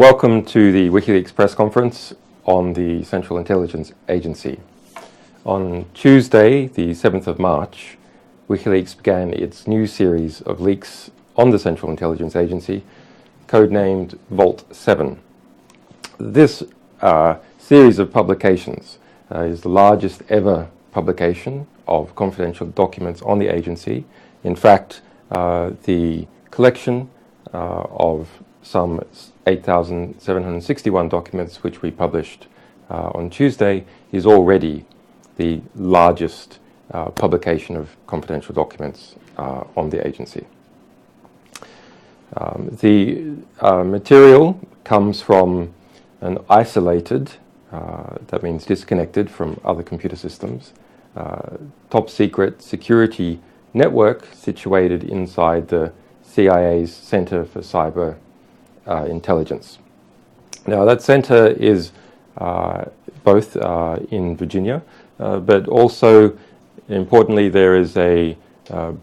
Welcome to the Wikileaks press conference on the Central Intelligence Agency. On Tuesday, the 7th of March, Wikileaks began its new series of leaks on the Central Intelligence Agency, codenamed Vault 7. This series of publications is the largest ever publication of confidential documents on the agency. In fact, the collection of some 8,761 documents which we published on Tuesday is already the largest publication of confidential documents on the agency. The material comes from an isolated, that means disconnected from other computer systems, top secret security network situated inside the CIA's Center for Cyber Intelligence. Now that center is both in Virginia, but also importantly there is a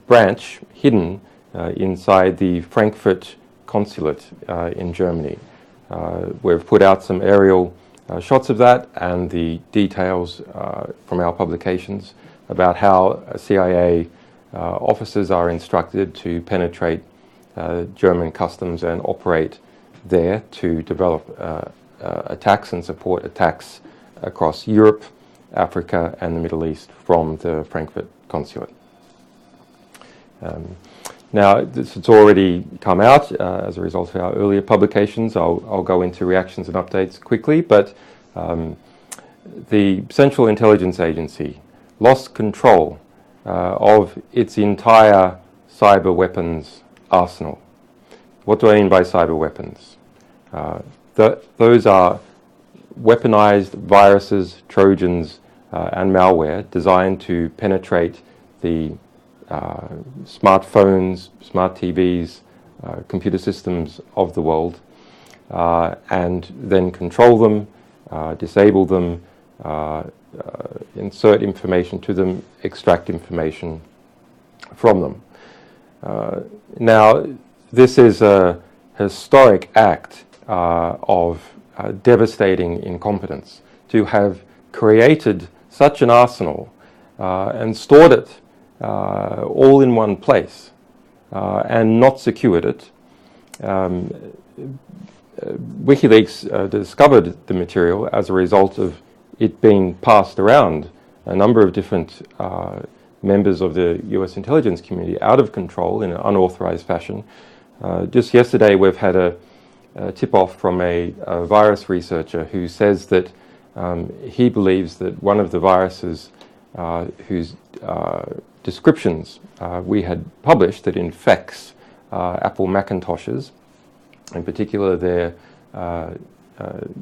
branch hidden inside the Frankfurt consulate in Germany. We've put out some aerial shots of that and the details from our publications about how CIA officers are instructed to penetrate German customs and operate there to develop attacks and support attacks across Europe, Africa and the Middle East from the Frankfurt consulate. Now, this has already come out as a result of our earlier publications. I'll go into reactions and updates quickly, but the Central Intelligence Agency lost control of its entire cyber weapons arsenal. What do I mean by cyber weapons? Those are weaponized viruses, trojans, and malware designed to penetrate the smartphones, smart TVs, computer systems of the world, and then control them, disable them, insert information to them, extract information from them. Now, this is a historic act of devastating incompetence to have created such an arsenal and stored it all in one place and not secured it. WikiLeaks discovered the material as a result of it being passed around a number of different members of the US intelligence community out of control in an unauthorized fashion. Just yesterday we've had a tip-off from a virus researcher who says that he believes that one of the viruses whose descriptions we had published that infects Apple Macintoshes, in particular their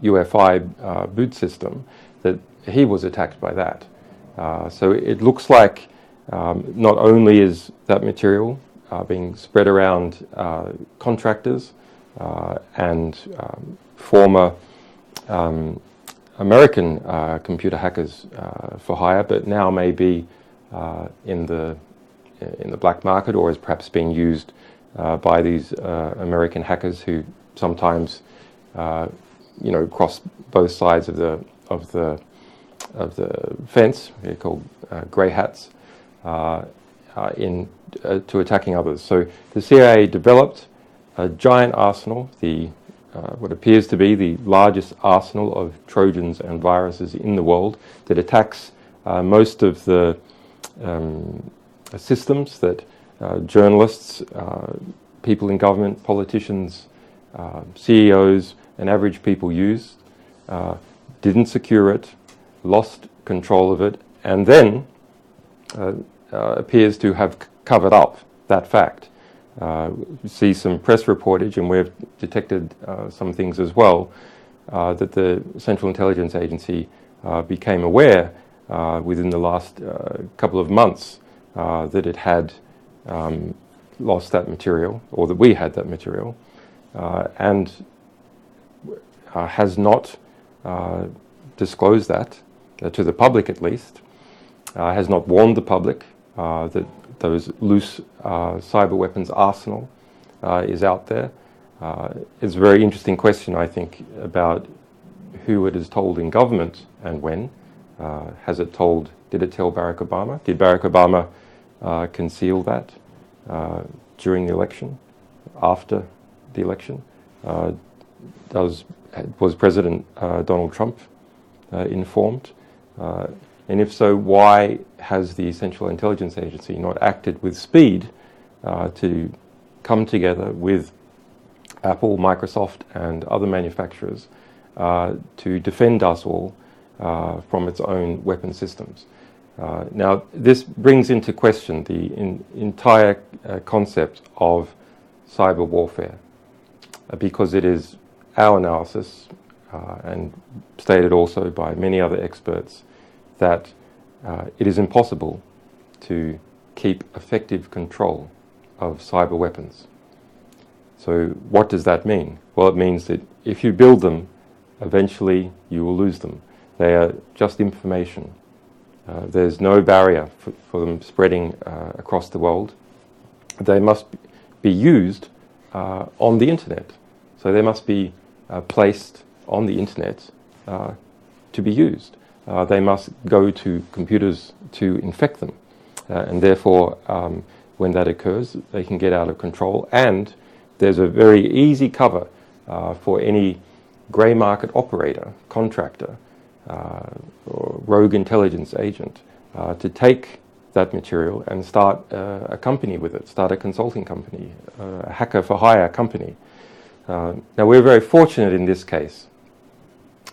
UEFI boot system, that he was attacked by that. So it looks like not only is that material being spread around contractors and former American computer hackers for hire, but now may be in the black market, or is perhaps being used by these American hackers who sometimes, cross both sides of the fence. They're called grey hats to attacking others. So the CIA developed a giant arsenal, what appears to be the largest arsenal of Trojans and viruses in the world that attacks most of the systems that journalists, people in government, politicians, CEOs and average people use, didn't secure it, lost control of it, and then appears to have covered up that fact. We see some press reportage, and we've detected some things as well, that the Central Intelligence Agency became aware within the last couple of months that it had lost that material, or that we had that material, and has not disclosed that to the public, at least, has not warned the public that those loose cyber weapons arsenal is out there, It's a very interesting question, I think, about who it is told in government and when. Did it tell Barack Obama? Did Barack Obama conceal that during the election, after the election? Was President Donald Trump informed? And if so, why has the Central Intelligence Agency not acted with speed to come together with Apple, Microsoft, and other manufacturers to defend us all from its own weapon systems? Now, this brings into question the entire concept of cyber warfare, because it is our analysis, and stated also by many other experts, that it is impossible to keep effective control of cyber weapons. So what does that mean? Well, it means that if you build them, eventually you will lose them. They are just information. There's no barrier for them spreading across the world. They must be used on the internet. So they must be placed on the internet to be used. They must go to computers to infect them. And therefore, when that occurs, they can get out of control. And there's a very easy cover for any grey market operator, contractor, or rogue intelligence agent to take that material and start a company with it, start a consulting company, a hacker for hire company. Now, we're very fortunate in this case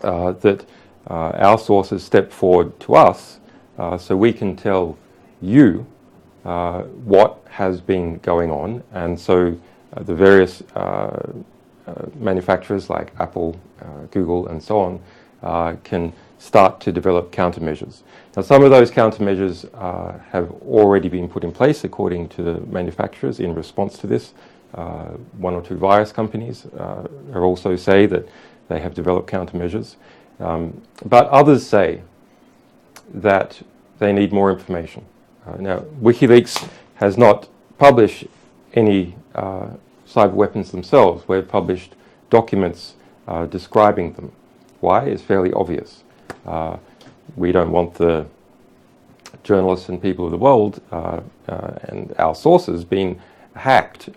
that our sources step forward to us so we can tell you what has been going on, and so the various manufacturers like Apple, Google, and so on can start to develop countermeasures. Now, some of those countermeasures have already been put in place according to the manufacturers in response to this. One or two virus companies also say that they have developed countermeasures. But others say that they need more information. Now, WikiLeaks has not published any cyber weapons themselves. We've published documents describing them. Why? It's fairly obvious. We don't want the journalists and people of the world and our sources being hacked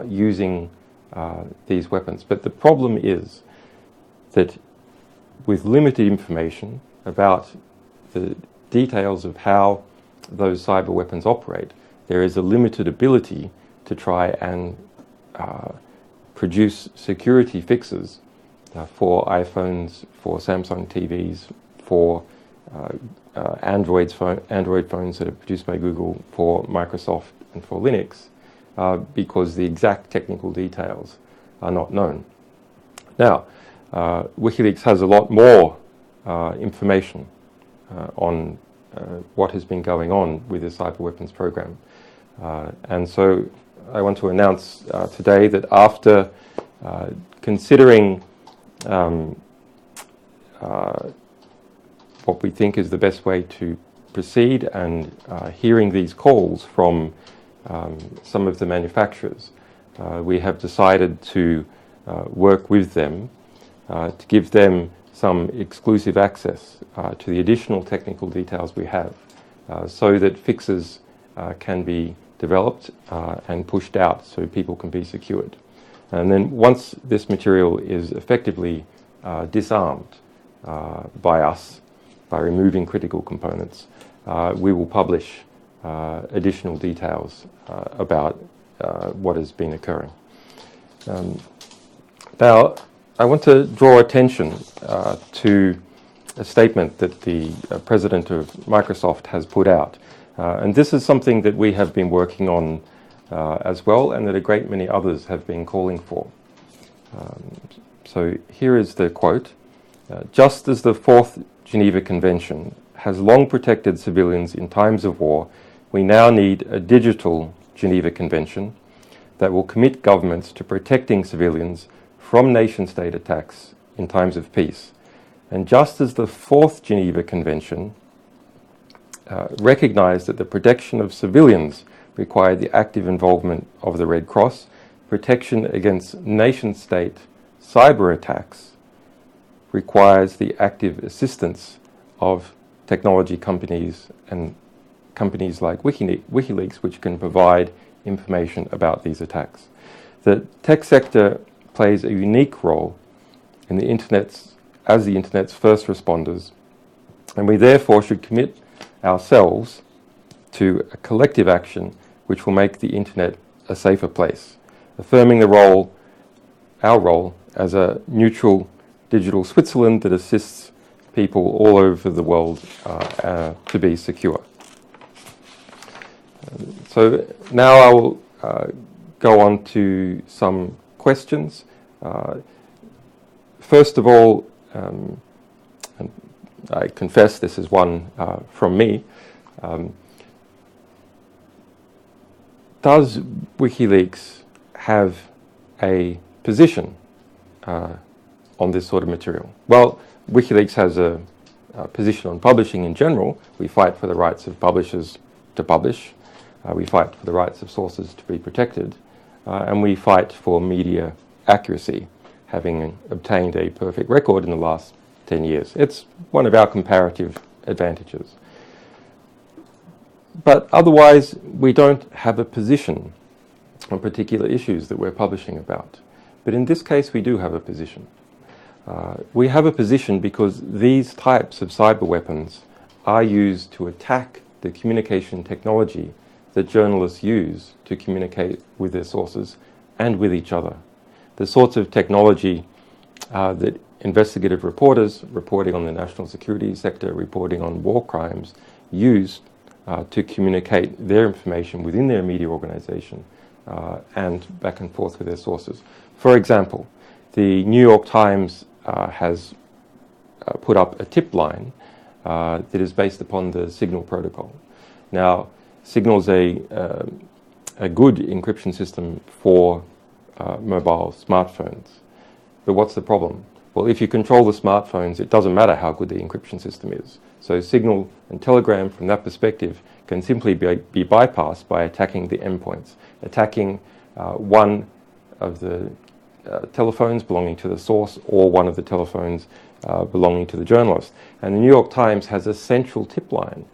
using these weapons. But the problem is that with limited information about the details of how those cyber weapons operate, there is a limited ability to try and produce security fixes for iPhones, for Samsung TVs, for Android phones that are produced by Google, for Microsoft, and for Linux, because the exact technical details are not known. Now, WikiLeaks has a lot more information on what has been going on with the cyber weapons program. And so I want to announce today that after considering what we think is the best way to proceed and hearing these calls from some of the manufacturers, we have decided to work with them to give them some exclusive access to the additional technical details we have so that fixes can be developed and pushed out so people can be secured. And then once this material is effectively disarmed by us, by removing critical components, we will publish additional details about what has been occurring. Now, I want to draw attention to a statement that the president of Microsoft has put out. And this is something that we have been working on as well, and that a great many others have been calling for. So here is the quote. Just as the Fourth Geneva Convention has long protected civilians in times of war, we now need a digital Geneva Convention that will commit governments to protecting civilians from nation-state attacks in times of peace. And just as the Fourth Geneva Convention recognized that the protection of civilians required the active involvement of the Red Cross, protection against nation-state cyber attacks requires the active assistance of technology companies and companies like Wikileaks, which can provide information about these attacks. The tech sector plays a unique role in the as the internet's first responders, and we therefore should commit ourselves to a collective action which will make the internet a safer place, affirming our role as a neutral digital Switzerland that assists people all over the world to be secure. So now I will go on to some questions. First of all, and I confess this is one from me, does WikiLeaks have a position on this sort of material? Well, WikiLeaks has a position on publishing in general. We fight for the rights of publishers to publish. We fight for the rights of sources to be protected. And we fight for media accuracy, having obtained a perfect record in the last 10 years. It's one of our comparative advantages. But otherwise, we don't have a position on particular issues that we're publishing about. But in this case, we do have a position. We have a position because these types of cyber weapons are used to attack the communication technology that journalists use to communicate with their sources and with each other. The sorts of technology that investigative reporters reporting on the national security sector, reporting on war crimes, use to communicate their information within their media organization and back and forth with their sources. For example, the New York Times has put up a tip line that is based upon the Signal protocol. Now, Signal is a good encryption system for mobile smartphones. But what's the problem? Well, if you control the smartphones, it doesn't matter how good the encryption system is. So Signal and Telegram, from that perspective, can simply be bypassed by attacking the endpoints, attacking one of the telephones belonging to the source or one of the telephones belonging to the journalist. And the New York Times has a central tip line,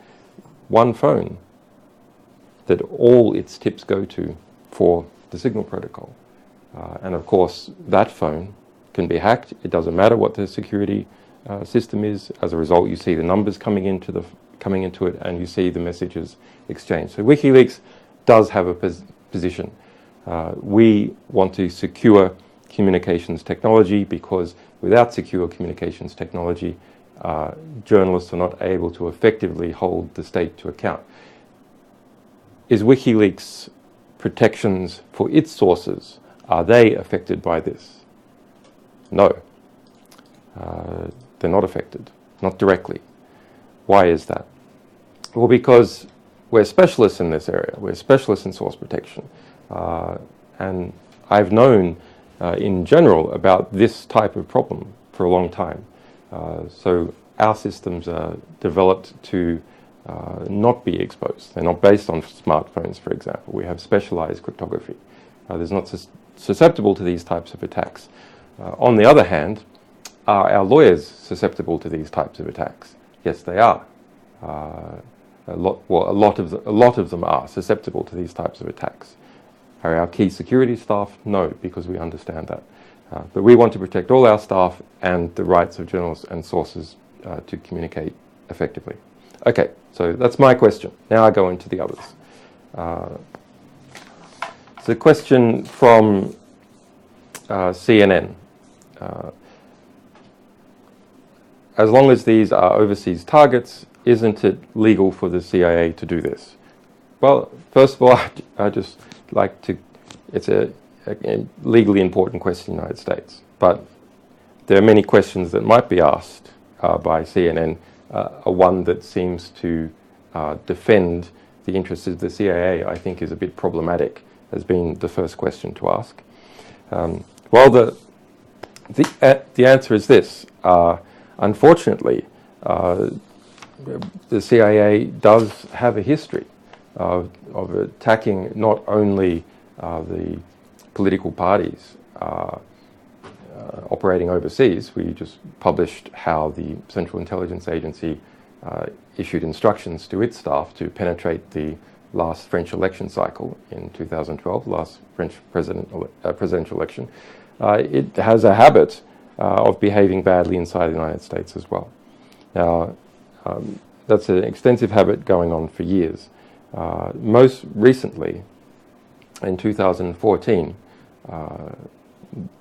one phone, that all its tips go to for the Signal protocol. And of course, that phone can be hacked. It doesn't matter what the security system is. As a result, you see the numbers coming into it, and you see the messages exchanged. So WikiLeaks does have a position. We want to secure communications technology because without secure communications technology, journalists are not able to effectively hold the state to account. Is WikiLeaks' protections for its sources, are they affected by this? No. They're not affected, not directly. Why is that? Well, because we're specialists in this area. We're specialists in source protection. And I've known in general about this type of problem for a long time. So our systems are developed to not be exposed. They're not based on smartphones, for example. We have specialized cryptography. There's not susceptible to these types of attacks. On the other hand, are our lawyers susceptible to these types of attacks? Yes, they are. A lot of them are susceptible to these types of attacks. Are our key security staff? No, because we understand that. But we want to protect all our staff and the rights of journalists and sources to communicate effectively. Okay, so that's my question. Now I go into the others. It's a question from CNN. As long as these are overseas targets, isn't it legal for the CIA to do this? Well, first of all, I just like to, it's a legally important question in the United States, but there are many questions that might be asked by CNN. One that seems to defend the interests of the CIA, I think, is a bit problematic, has been the first question to ask. Well, the answer is this. Unfortunately, the CIA does have a history of attacking not only the political parties operating overseas. We just published how the Central Intelligence Agency issued instructions to its staff to penetrate the last French election cycle in 2012, last French presidential election. It has a habit of behaving badly inside the United States as well. Now, that's an extensive habit going on for years. Most recently, in 2014,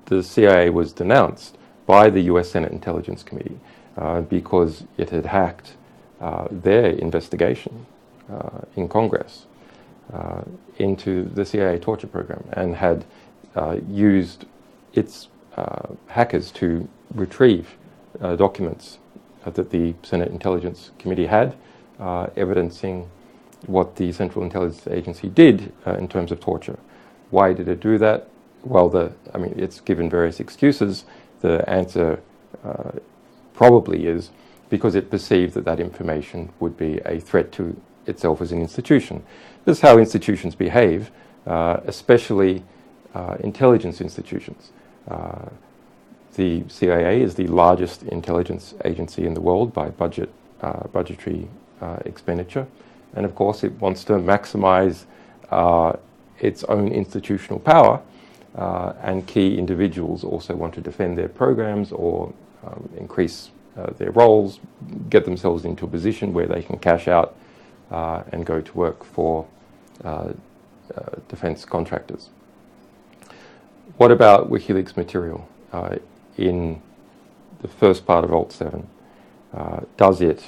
the CIA was denounced by the US Senate Intelligence Committee because it had hacked their investigation in Congress into the CIA torture program and had used its hackers to retrieve documents that the Senate Intelligence Committee had, evidencing what the Central Intelligence Agency did in terms of torture. Why did it do that? Well, it's given various excuses. The answer probably is because it perceived that that information would be a threat to itself as an institution. This is how institutions behave, especially intelligence institutions. The CIA is the largest intelligence agency in the world by budgetary expenditure, and of course it wants to maximize its own institutional power, and key individuals also want to defend their programs or increase their roles, get themselves into a position where they can cash out and go to work for defense contractors. What about WikiLeaks material in the first part of Alt 7? Does it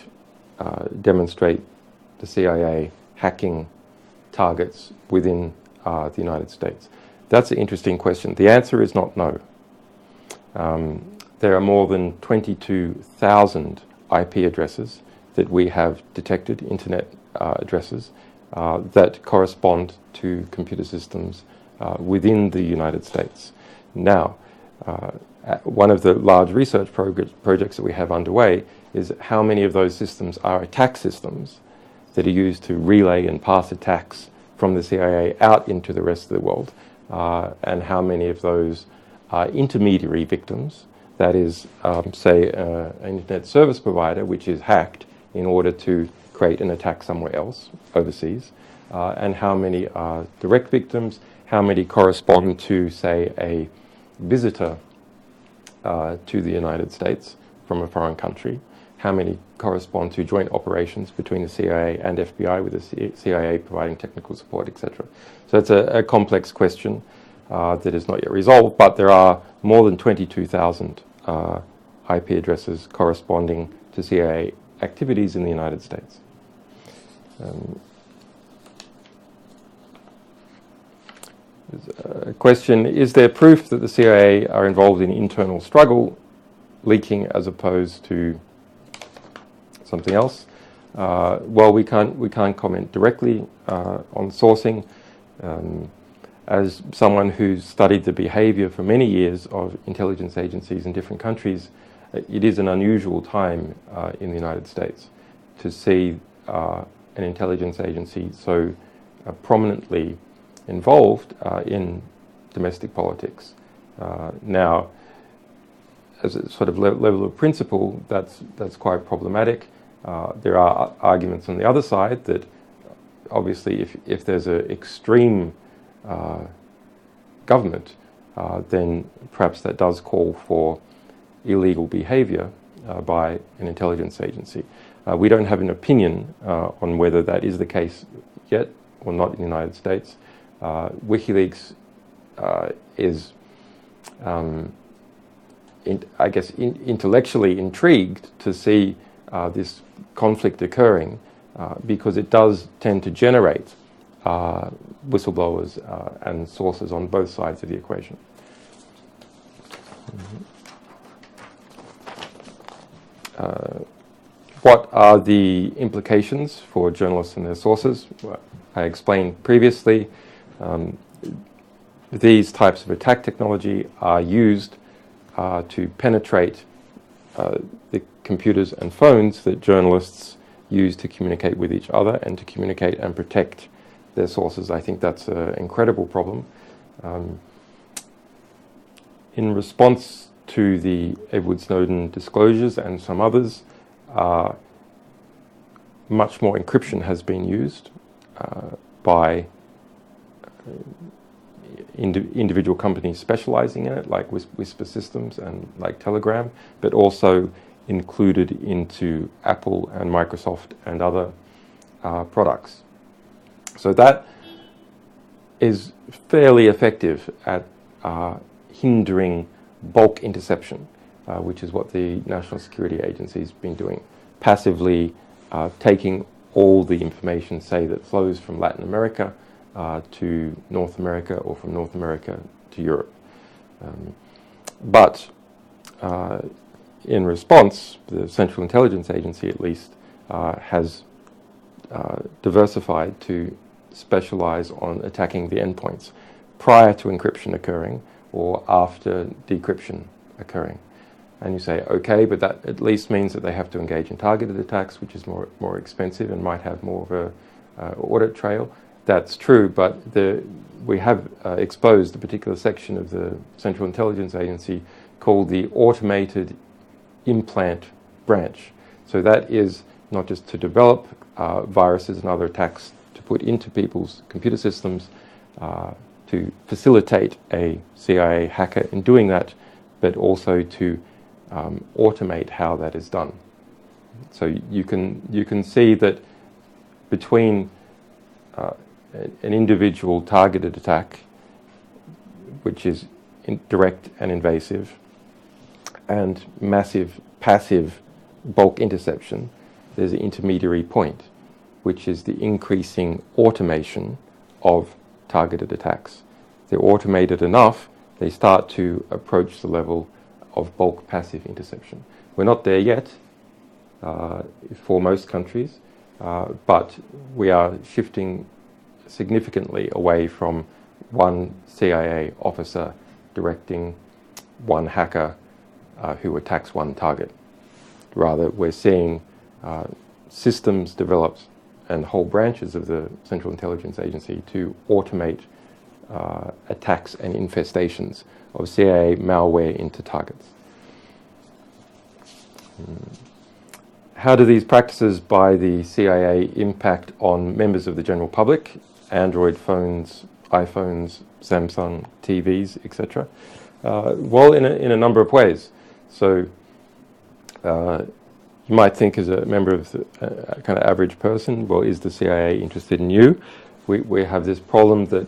demonstrate the CIA hacking targets within the United States? That's an interesting question. The answer is not no. There are more than 22,000 IP addresses that we have detected, internet addresses, that correspond to computer systems within the United States. Now, one of the large research projects that we have underway is how many of those systems are attack systems that are used to relay and pass attacks from the CIA out into the rest of the world, and how many of those are intermediary victims, that is, say, an internet service provider which is hacked in order to create an attack somewhere else, overseas, and how many are direct victims, how many correspond to, say, a visitor to the United States from a foreign country, how many correspond to joint operations between the CIA and FBI, with the CIA providing technical support, etc. So it's a complex question that is not yet resolved, but there are more than 22,000 IP addresses corresponding to CIA activities in the United States. A question, is there proof that the CIA are involved in internal struggle, leaking as opposed to something else? Well, we can't comment directly on sourcing. As someone who's studied the behavior for many years of intelligence agencies in different countries, it is an unusual time in the United States to see an intelligence agency so prominently involved in domestic politics. Now, as a sort of level of principle, that's quite problematic. There are arguments on the other side that obviously if there's an extreme government, then perhaps that does call for illegal behavior by an intelligence agency. We don't have an opinion on whether that is the case yet or not in the United States. WikiLeaks is, I guess, intellectually intrigued to see this conflict occurring because it does tend to generate whistleblowers and sources on both sides of the equation. What are the implications for journalists and their sources? Well, I explained previously, these types of attack technology are used to penetrate the computers and phones that journalists use to communicate with each other and to communicate and protect their sources. I think that's an incredible problem. In response to the Edward Snowden disclosures and some others, much more encryption has been used by individual companies specializing in it, like Whisper Systems and like Telegram, but also included into Apple and Microsoft and other products. So that is fairly effective at hindering bulk interception, which is what the National Security Agency has been doing, passively taking all the information, say, that flows from Latin America to North America, or from North America to Europe. But in response, the Central Intelligence Agency, at least, has diversified to specialize on attacking the endpoints prior to encryption occurring or after decryption occurring. And you say, okay, but that at least means that they have to engage in targeted attacks, which is more expensive and might have more of a audit trail. That's true, but we have exposed a particular section of the Central Intelligence Agency called the Automated Implant Branch. So that is not just to develop viruses and other attacks to put into people's computer systems to facilitate a CIA hacker in doing that, but also to automate how that is done. So you can see that between an individual targeted attack, which is direct and invasive, and massive passive bulk interception, there's an intermediary point, which is the increasing automation of targeted attacks. They're automated enough, they start to approach the level of bulk passive interception. We're not there yet for most countries, but we are shifting significantly away from one CIA officer directing one hacker who attacks one target. Rather, we're seeing systems developed and whole branches of the Central Intelligence Agency to automate attacks and infestations of CIA malware into targets. How do these practices by the CIA impact on members of the general public? Android phones, iPhones, Samsung TVs, etc. Well, in a number of ways. So you might think, as a member of the kind of average person, well, is the CIA interested in you? We have this problem that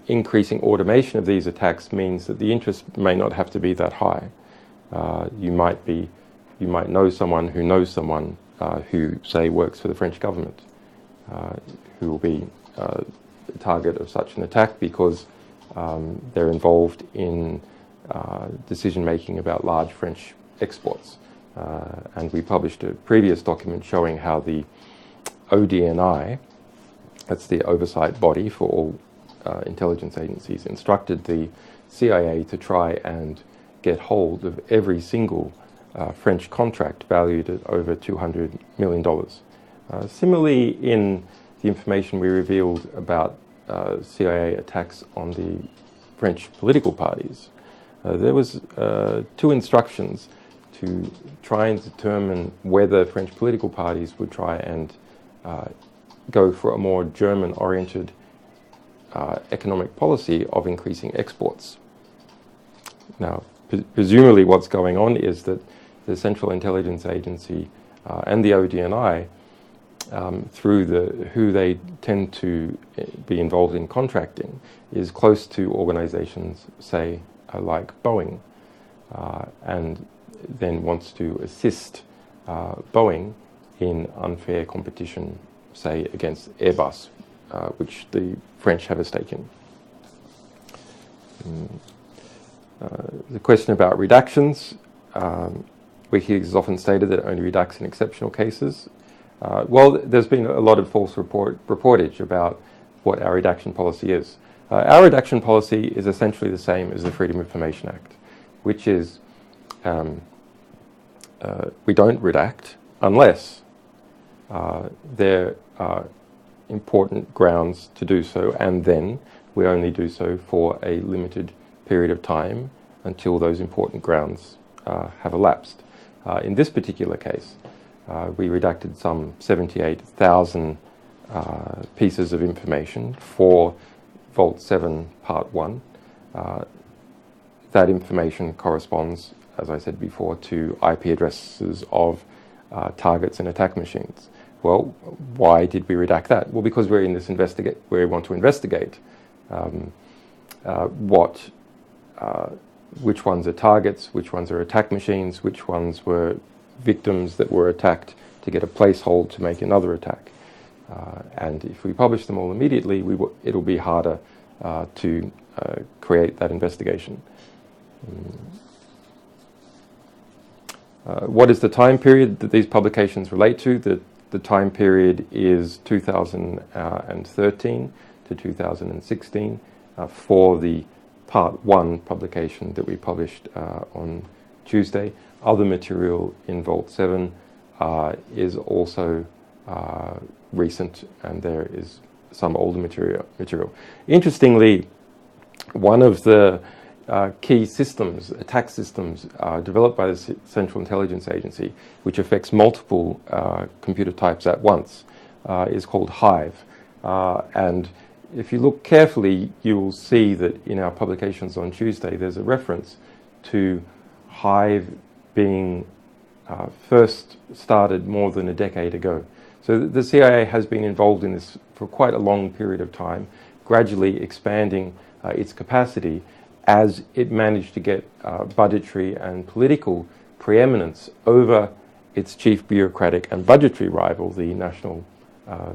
increasing automation of these attacks means that the interest may not have to be that high. You might know someone who, say, works for the French government, who will be the target of such an attack because they're involved in decision-making about large French exports. And we published a previous document showing how the ODNI, that's the oversight body for all intelligence agencies, instructed the CIA to try and get hold of every single French contract valued at over $200 million. Similarly, in the information we revealed about CIA attacks on the French political parties, there was 2 instructions to try and determine whether French political parties would try and go for a more German-oriented economic policy of increasing exports. Now, presumably what's going on is that the Central Intelligence Agency and the ODNI, through who they tend to be involved in contracting, is close to organizations, say, like Boeing, and then wants to assist Boeing in unfair competition, say, against Airbus, which the French have a stake in. The question about redactions. Wikileaks has often stated that it only redacts in exceptional cases. Well, there's been a lot of false reportage about what our redaction policy is. Our redaction policy is essentially the same as the Freedom of Information Act, which is we don't redact unless there are important grounds to do so, and then we only do so for a limited period of time until those important grounds have elapsed. In this particular case, we redacted some 78,000 pieces of information for Vault 7 Part 1. That information corresponds, as I said before, to IP addresses of targets and attack machines. Well, why did we redact that? Well, because we're in this we want to investigate which ones are targets, which ones are attack machines, which ones were victims that were attacked to get a placehold to make another attack. And if we publish them all immediately, it'll be harder to create that investigation. What is the time period that these publications relate to? The time period is 2013 to 2016 for the Part 1 publication that we published on Tuesday. Other material in Vault 7 is also recent, and there is some older material. Interestingly, one of the key systems, attack systems developed by the Central Intelligence Agency, which affects multiple computer types at once, is called Hive. And if you look carefully, you will see that in our publications on Tuesday, there's a reference to Hive being first started more than a decade ago. So the CIA has been involved in this for quite a long period of time, gradually expanding its capacity as it managed to get budgetary and political preeminence over its chief bureaucratic and budgetary rival, the National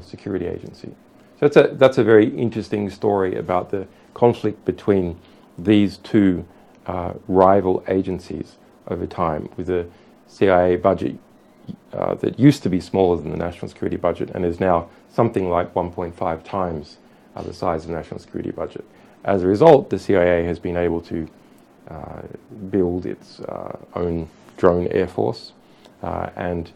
Security Agency. So that's a very interesting story about the conflict between these two rival agencies over time, with the CIA budget that used to be smaller than the national security budget and is now something like 1.5 times the size of the national security budget. As a result, the CIA has been able to build its own drone air force and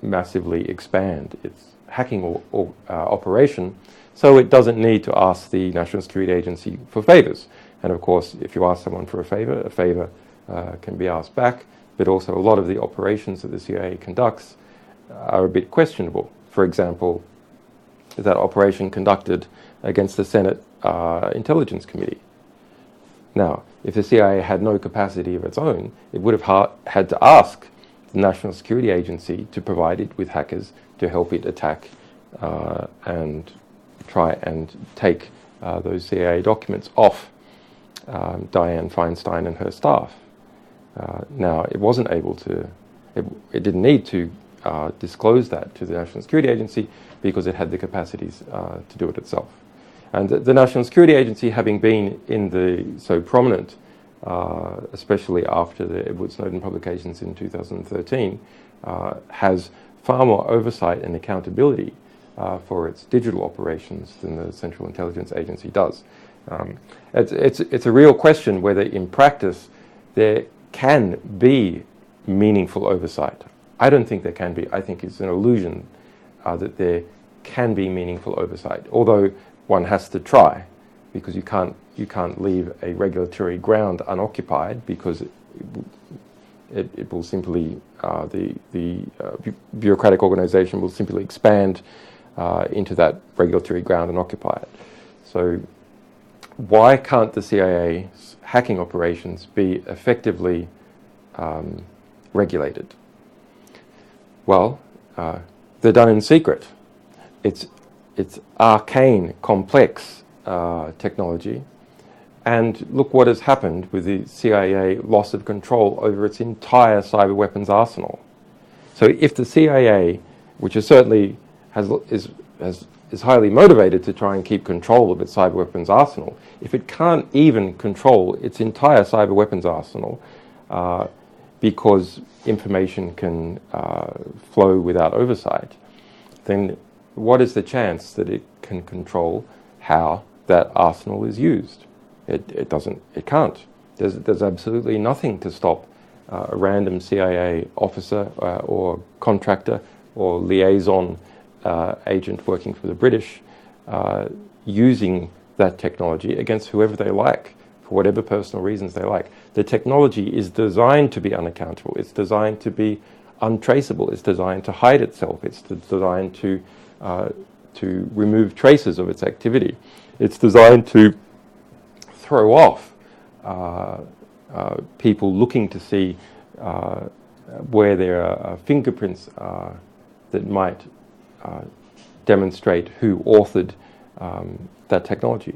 massively expand its hacking operation, so it doesn't need to ask the National Security Agency for favors. And of course, if you ask someone for a favor can be asked back, but also a lot of the operations that the CIA conducts are a bit questionable. For example, that operation conducted against the Senate Intelligence Committee. Now, if the CIA had no capacity of its own, it would have had to ask the National Security Agency to provide it with hackers to help it attack and try and take those CIA documents off Dianne Feinstein and her staff. Now, it wasn't able to, it didn't need to disclose that to the National Security Agency because it had the capacities to do it itself. And the National Security Agency, having been so prominent, especially after the Edward Snowden publications in 2013, has far more oversight and accountability for its digital operations than the Central Intelligence Agency does. It's a real question whether in practice there can be meaningful oversight. I don't think there can be. I think it's an illusion that there can be meaningful oversight, although one has to try, because you can't leave a regulatory ground unoccupied, because it will simply, the bureaucratic organization will simply expand into that regulatory ground and occupy it. So why can't the CIA's hacking operations be effectively regulated? Well, they're done in secret. It's arcane, complex technology. And look what has happened with the CIA loss of control over its entire cyber weapons arsenal. So if the CIA, which is certainly is highly motivated to try and keep control of its cyber weapons arsenal, if it can't even control its entire cyber weapons arsenal because information can flow without oversight, then what is the chance that it can control how that arsenal is used? It can't. There's absolutely nothing to stop a random CIA officer or contractor or liaison agent working for the British using that technology against whoever they like for whatever personal reasons they like. The technology is designed to be unaccountable. It's designed to be untraceable. It's designed to hide itself. It's designed to remove traces of its activity. It's designed to throw off people looking to see where there are fingerprints that might demonstrate who authored that technology.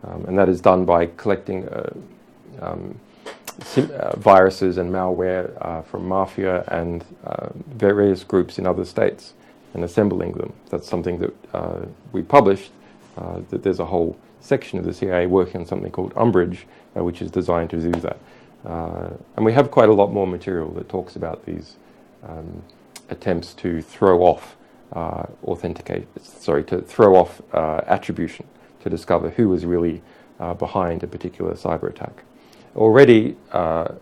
And that is done by collecting viruses and malware from mafia and various groups in other states and assembling them. That's something that we published, that there's a whole section of the CIA working on something called Umbrage, which is designed to do that. And we have quite a lot more material that talks about these attempts to throw off to throw off attribution, to discover who was really behind a particular cyber attack. Already, an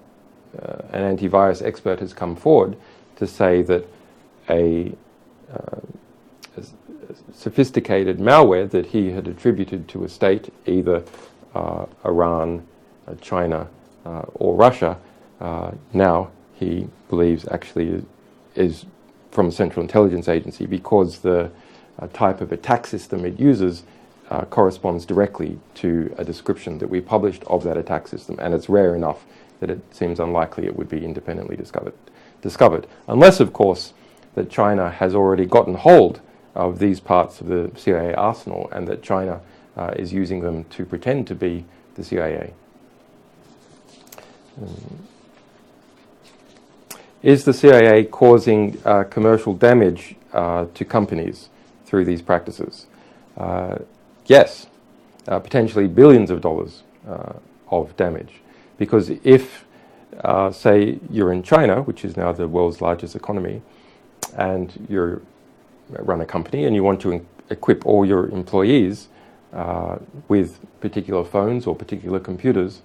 antivirus expert has come forward to say that a sophisticated malware that he had attributed to a state, either Iran, China, or Russia, now he believes actually is from a Central Intelligence Agency, because the type of attack system it uses corresponds directly to a description that we published of that attack system, and it's rare enough that it seems unlikely it would be independently discovered. Unless, of course, that China has already gotten hold of these parts of the CIA arsenal, and that China is using them to pretend to be the CIA. Is the CIA causing commercial damage to companies through these practices? Yes, potentially billions of dollars of damage. Because if, say, you're in China, which is now the world's largest economy, and you run a company and you want to equip all your employees with particular phones or particular computers,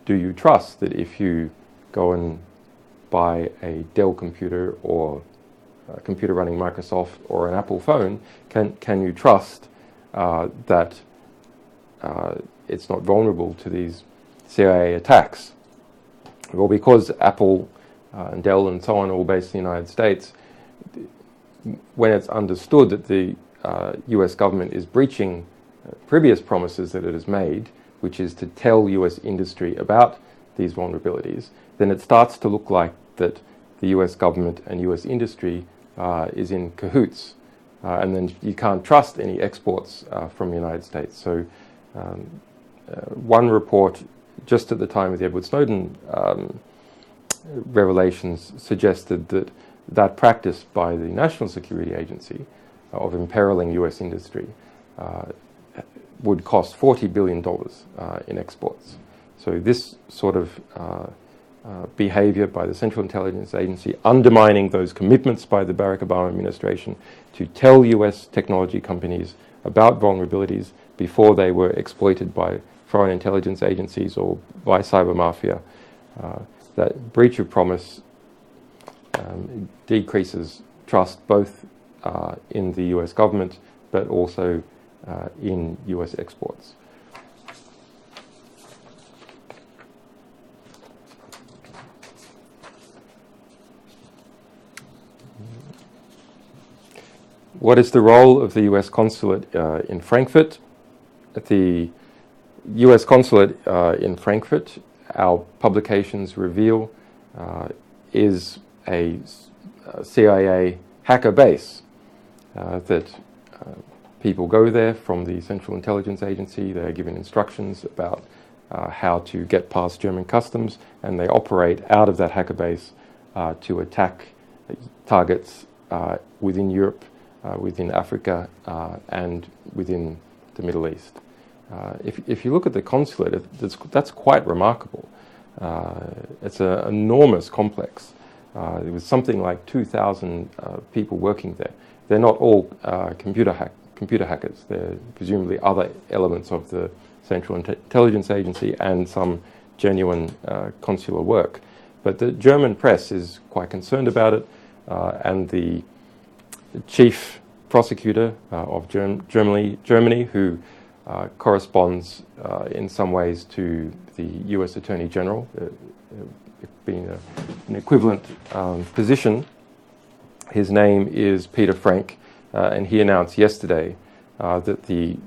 do you trust that if you go and buy a Dell computer or a computer running Microsoft or an Apple phone, can you trust that it's not vulnerable to these CIA attacks? Well, because Apple and Dell and so on are all based in the United States, when it's understood that the US government is breaching previous promises that it has made, which is to tell US industry about these vulnerabilities, then it starts to look like that the US government and US industry is in cahoots. And then you can't trust any exports from the United States. So one report, just at the time of the Edward Snowden revelations, suggested that that practice by the National Security Agency of imperiling US industry would cost $40 billion in exports. So this sort of behavior by the Central Intelligence Agency, undermining those commitments by the Barack Obama administration to tell US technology companies about vulnerabilities before they were exploited by foreign intelligence agencies or by cyber mafia. That breach of promise decreases trust both in the US government but also in US exports. What is the role of the US consulate in Frankfurt? At the US consulate in Frankfurt, our publications reveal, is a CIA hacker base that people go there from the Central Intelligence Agency. They're given instructions about how to get past German customs, and they operate out of that hacker base to attack targets within Europe, within Africa, and within the Middle East. If you look at the consulate, that's quite remarkable. It's an enormous complex. There was something like 2,000 people working there. They're not all computer hackers. They're presumably other elements of the Central Intelligence Agency and some genuine consular work. But the German press is quite concerned about it, and the chief prosecutor of Germany, who corresponds in some ways to the US Attorney General, being an equivalent position. His name is Peter Frank, and he announced yesterday that the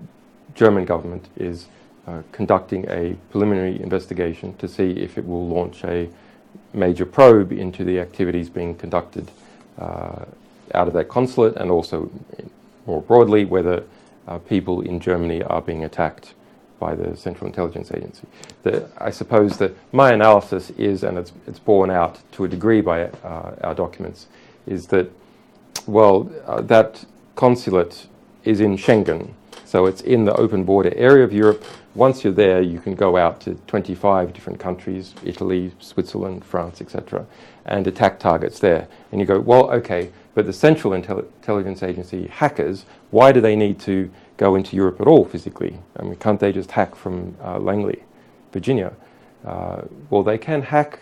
German government is conducting a preliminary investigation to see if it will launch a major probe into the activities being conducted out of that consulate, and also more broadly whether people in Germany are being attacked by the Central Intelligence Agency. I suppose that my analysis is, and it's borne out to a degree by our documents, is that, well, that consulate is in Schengen, so it's in the open border area of Europe. Once you're there, you can go out to 25 different countries, Italy, Switzerland, France, etc., and attack targets there. And you go, well, okay, but the Central Intelligence Agency hackers, why do they need to go into Europe at all physically? I mean, can't they just hack from Langley, Virginia? Well, they can hack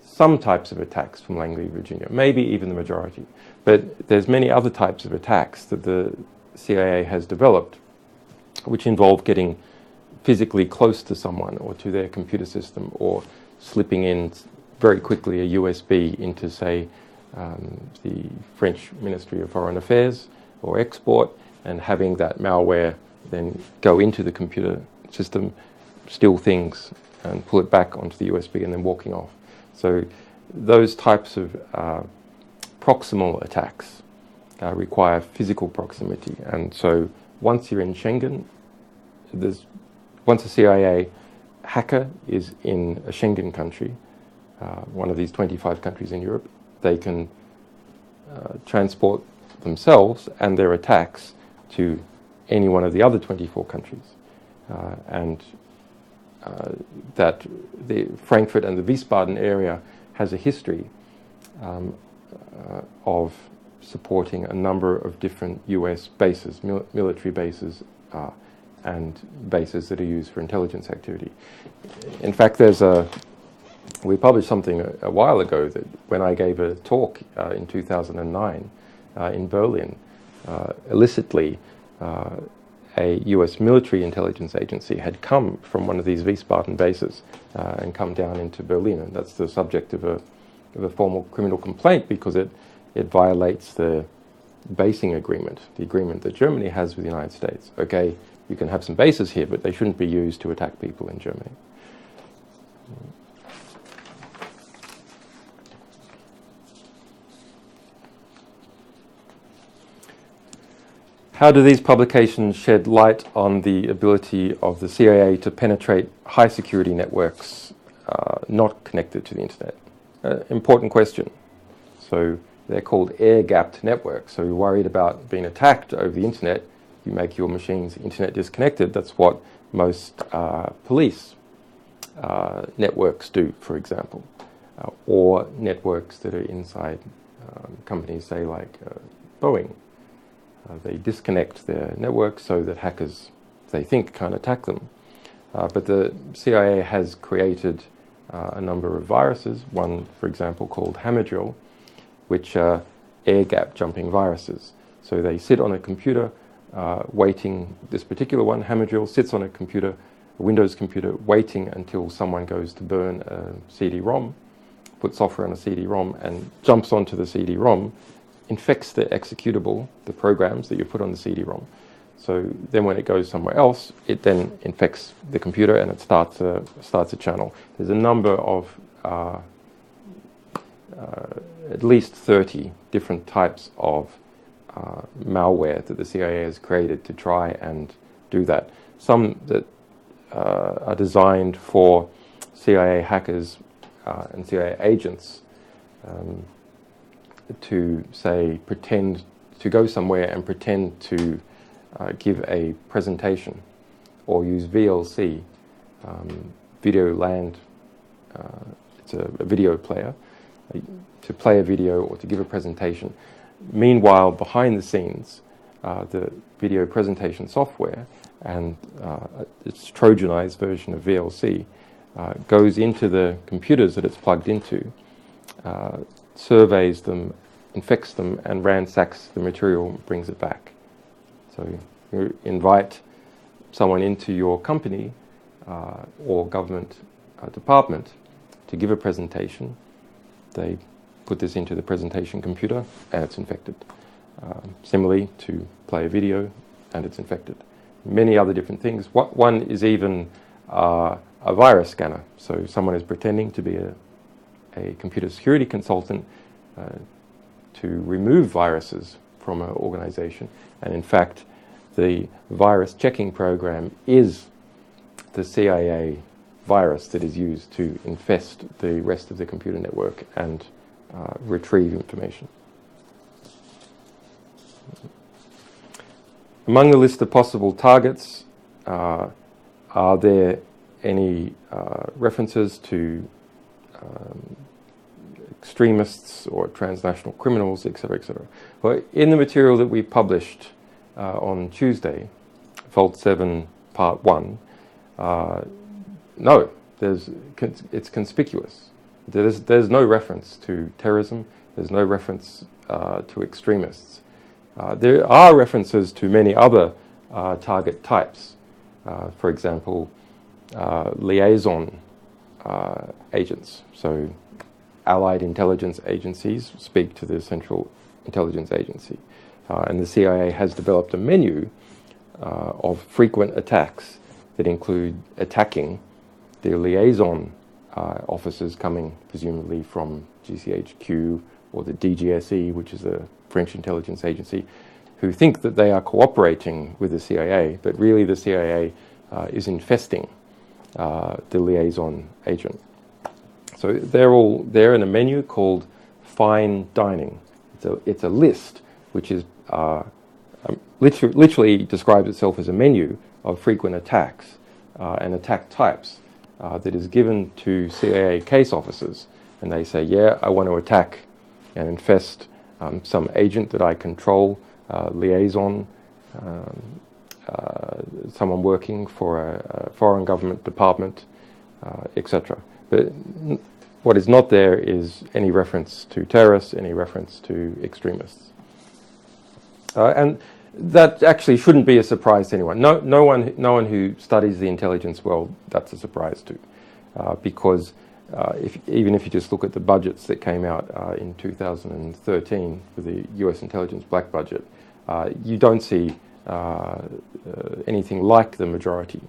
some types of attacks from Langley, Virginia, maybe even the majority. But there's many other types of attacks that the CIA has developed, which involve getting physically close to someone or to their computer system, or slipping in very quickly a USB into, say, the French Ministry of Foreign Affairs or Export, and having that malware then go into the computer system, steal things, and pull it back onto the USB, and then walking off. So those types of proximal attacks require physical proximity. And so once you're in Schengen, once a CIA hacker is in a Schengen country, one of these 25 countries in Europe, they can transport themselves and their attacks to any one of the other 24 countries. That the Frankfurt and the Wiesbaden area has a history of supporting a number of different US bases, military bases, and bases that are used for intelligence activity. In fact, we published something a while ago that when I gave a talk in 2009 in Berlin, illicitly, a US military intelligence agency had come from one of these Wiesbaden bases and come down into Berlin, and that's the subject of a formal criminal complaint, because it violates the basing agreement, the agreement that Germany has with the United States. Okay, you can have some bases here, but they shouldn't be used to attack people in Germany. How do these publications shed light on the ability of the CIA to penetrate high security networks not connected to the internet? Important question. So they're called air-gapped networks. So you're worried about being attacked over the internet, you make your machines internet disconnected. That's what most police networks do, for example, or networks that are inside companies, say like Boeing. They disconnect their network so that hackers, they think, can't attack them. But the CIA has created a number of viruses, one, for example, called Hamadrill, which are air-gap jumping viruses. So they sit on a computer waiting, this particular one, Hamadrill, sits on a computer, a Windows computer, waiting until someone goes to burn a CD-ROM, puts software on a CD-ROM and jumps onto the CD-ROM, infects the executable, the programs that you put on the CD-ROM. So then when it goes somewhere else, it then infects the computer and it starts a channel. There's a number of at least 30 different types of malware that the CIA has created to try and do that. Some that are designed for CIA hackers and CIA agents to, say, pretend to go somewhere and pretend to give a presentation, or use VLC, Video Land, it's a video player, to play a video or to give a presentation. Meanwhile, behind the scenes, the video presentation software and its Trojanized version of VLC goes into the computers that it's plugged into, surveys them, infects them, and ransacks the material, brings it back. So you invite someone into your company or government department to give a presentation. They put this into the presentation computer and it's infected. Similarly, to play a video and it's infected. Many other different things. One is even a virus scanner. So someone is pretending to be a computer security consultant to remove viruses from an organization. And in fact, the virus checking program is the CIA virus that is used to infest the rest of the computer network and retrieve information. Among the list of possible targets, are there any references to extremists or transnational criminals, etc., etc.? Well, in the material that we published on Tuesday, Vault 7 Part 1, no, it's conspicuous. There's no reference to terrorism. There's no reference to extremists. There are references to many other target types. For example, liaison agents. So allied intelligence agencies speak to the Central Intelligence Agency. And the CIA has developed a menu of frequent attacks that include attacking the liaison officers coming presumably from GCHQ or the DGSE, which is a French intelligence agency, who think that they are cooperating with the CIA, but really the CIA is infesting the liaison agent. So they're all there in a menu called fine dining. It's a list which is literally describes itself as a menu of frequent attacks and attack types that is given to CIA case officers. And they say, yeah, I want to attack and infest some agent that I control, liaison, someone working for a foreign government department, etc. But what is not there is any reference to terrorists, any reference to extremists. And that actually shouldn't be a surprise to anyone. No one who studies the intelligence world, that's a surprise to, because even if you just look at the budgets that came out in 2013 for the US intelligence black budget, you don't see anything like the majority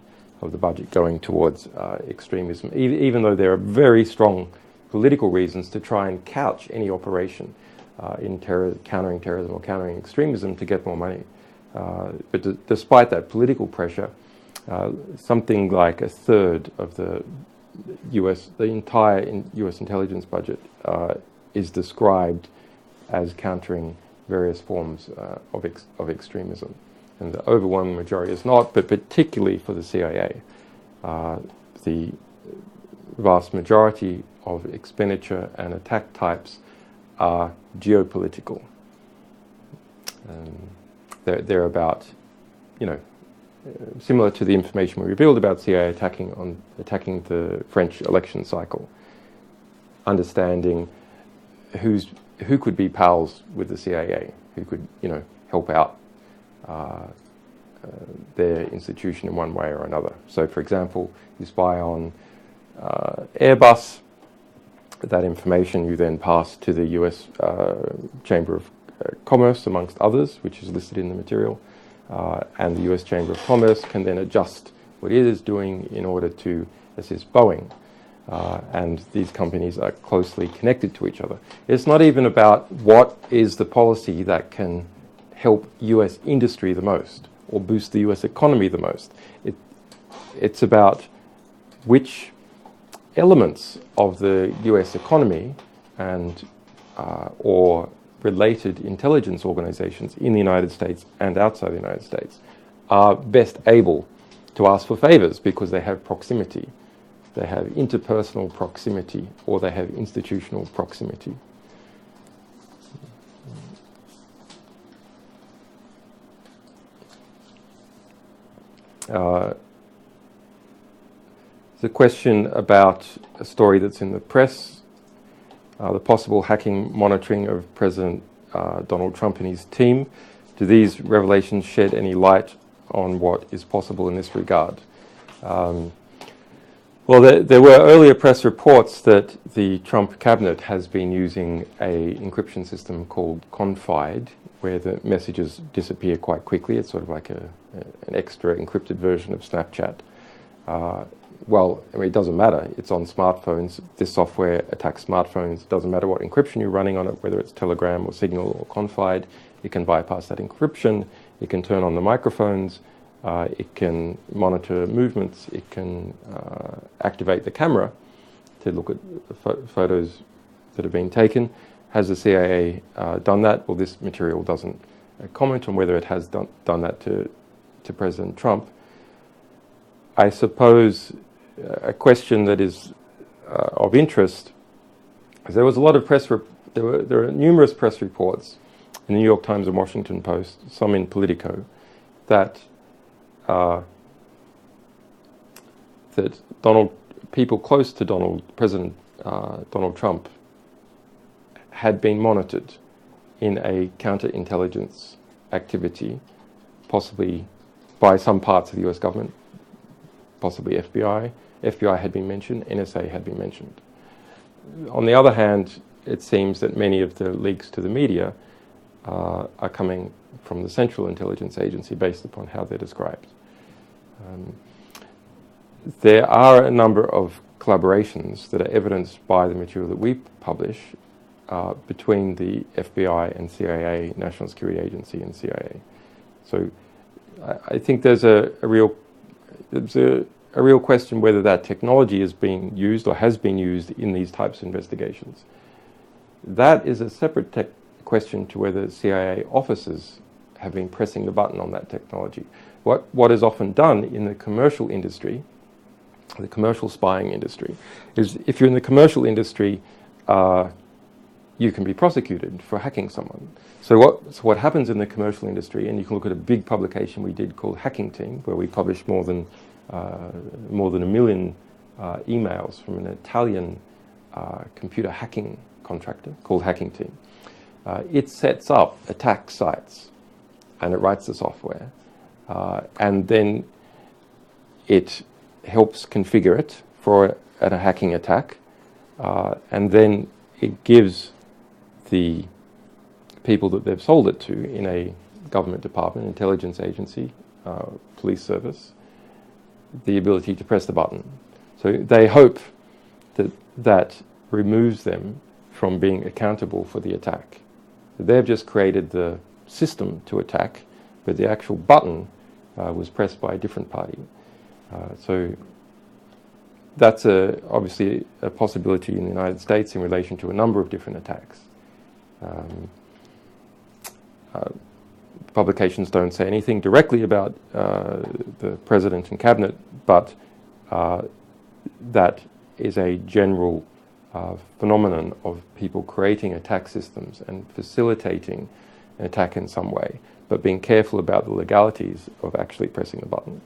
of the budget going towards extremism, even though there are very strong political reasons to try and couch any operation in countering terrorism or countering extremism to get more money. But despite that political pressure, something like a third of the entire US intelligence budget is described as countering various forms of extremism. And the overwhelming majority is not, but particularly for the CIA, the vast majority of expenditure and attack types are geopolitical. They're about, similar to the information we revealed about CIA attacking the French election cycle, understanding who could be pals with the CIA, who could help out their institution in one way or another. So, for example, you spy on Airbus. That information you then pass to the US Chamber of Commerce, amongst others, which is listed in the material. And the US Chamber of Commerce can then adjust what it is doing in order to assist Boeing. And these companies are closely connected to each other. It's not even about what is the policy that can help US industry the most or boost the US economy the most. It's about which elements of the US economy and or related intelligence organizations in the United States and outside the United States are best able to ask for favors because they have proximity. They have interpersonal proximity or they have institutional proximity. The question about a story that's in the press, the possible hacking monitoring of President Donald Trump and his team. Do these revelations shed any light on what is possible in this regard. Well, there were earlier press reports that the Trump cabinet has been using an encryption system called Confide, where the messages disappear quite quickly. It's sort of like an extra encrypted version of Snapchat. Well, I mean, it doesn't matter. It's on smartphones. This software attacks smartphones. It doesn't matter what encryption you're running on it, whether it's Telegram or Signal or Confide. It can bypass that encryption. It can turn on the microphones. It can monitor movements. It can activate the camera to look at photos that have been taken. Has the CIA done that? Well, this material doesn't comment on whether it has done that to President Trump. I suppose a question that is of interest is there was a lot of there are numerous press reports in the New York Times and Washington Post, some in Politico, that people close to President Donald Trump had been monitored in a counterintelligence activity, possibly by some parts of the US government, possibly FBI. FBI had been mentioned, NSA had been mentioned. On the other hand, it seems that many of the leaks to the media are coming from the Central Intelligence Agency based upon how they're described. There are a number of collaborations that are evidenced by the material that we publish between the FBI and CIA, National Security Agency and CIA. So I think there's a real question whether that technology is being used or has been used in these types of investigations. That is a separate question to whether CIA officers have been pressing the button on that technology. What is often done in the commercial industry, the commercial spying industry, is if you're in the commercial industry, you can be prosecuted for hacking someone. So what happens in the commercial industry, and you can look at a big publication we did called Hacking Team, where we published more than 1 million emails from an Italian computer hacking contractor called Hacking Team. It sets up attack sites and it writes the software, and then it helps configure it for a hacking attack, and then it gives the people that they've sold it to in a government department, intelligence agency, police service, the ability to press the button. So they hope that that removes them from being accountable for the attack. They've just created the system to attack, but the actual button was pressed by a different party. So that's obviously a possibility in the United States in relation to a number of different attacks. Publications don't say anything directly about the president and cabinet, but that is a general phenomenon of people creating attack systems and facilitating an attack in some way, but being careful about the legalities of actually pressing the button.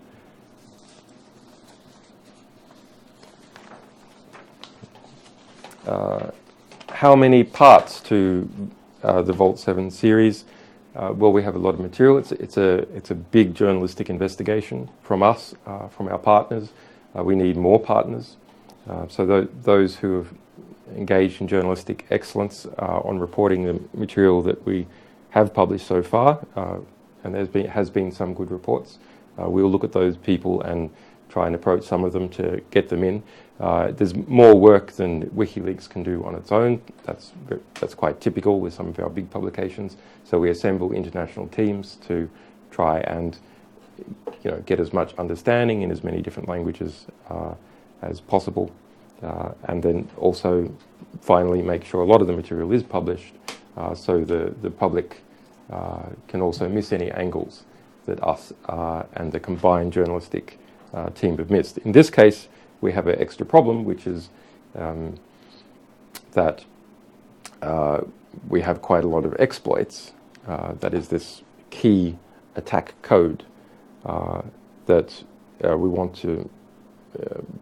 How many parts to the Vault 7 series? Well, we have a lot of material. It's a big journalistic investigation from us, from our partners. We need more partners. So those who have engaged in journalistic excellence on reporting the material that we have published so far, and has been some good reports. We'll look at those people and try and approach some of them to get them in. There's more work than Wikileaks can do on its own. That's quite typical with some of our big publications. So we assemble international teams to try and get as much understanding in as many different languages as possible, and then also finally make sure a lot of the material is published, so the public can also miss any angles that us and the combined journalistic team have missed. In this case, we have an extra problem, which is that we have quite a lot of exploits. That is this key attack code that we want to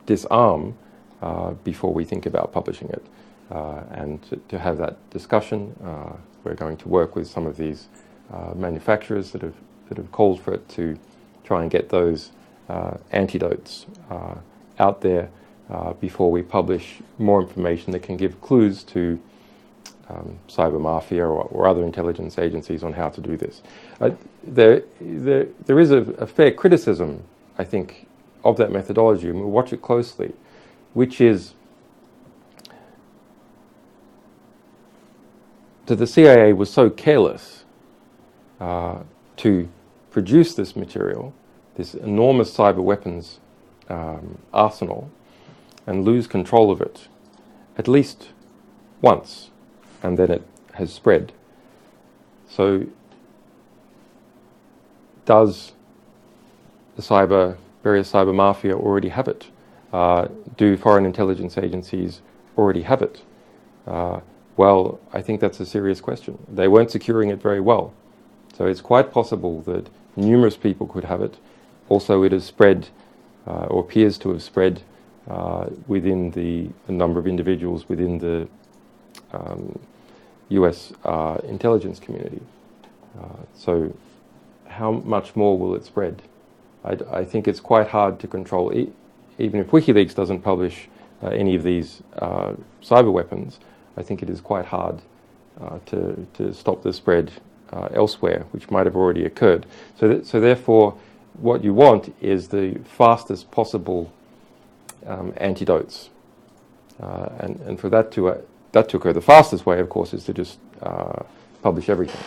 disarm before we think about publishing it. And to have that discussion, we're going to work with some of these manufacturers that have called for it to try and get those antidotes out there before we publish more information that can give clues to cyber mafia or other intelligence agencies on how to do this. There is a fair criticism, I think, of that methodology, and we'll watch it closely, which is that the CIA was so careless to produce this material, this enormous cyber weapons arsenal, and lose control of it at least once, and then it has spread. So does the various cyber mafia already have it? Do foreign intelligence agencies already have it? Well, I think that's a serious question. They weren't securing it very well. So it's quite possible that numerous people could have it. Also, it has spread, or appears to have spread, within a number of individuals within the US intelligence community. So how much more will it spread? I think it's quite hard to control. Even if Wikileaks doesn't publish any of these cyber weapons, I think it is quite hard to stop the spread elsewhere, which might have already occurred. So therefore, what you want is the fastest possible antidotes. And for that to occur, the fastest way, of course, is to just publish everything.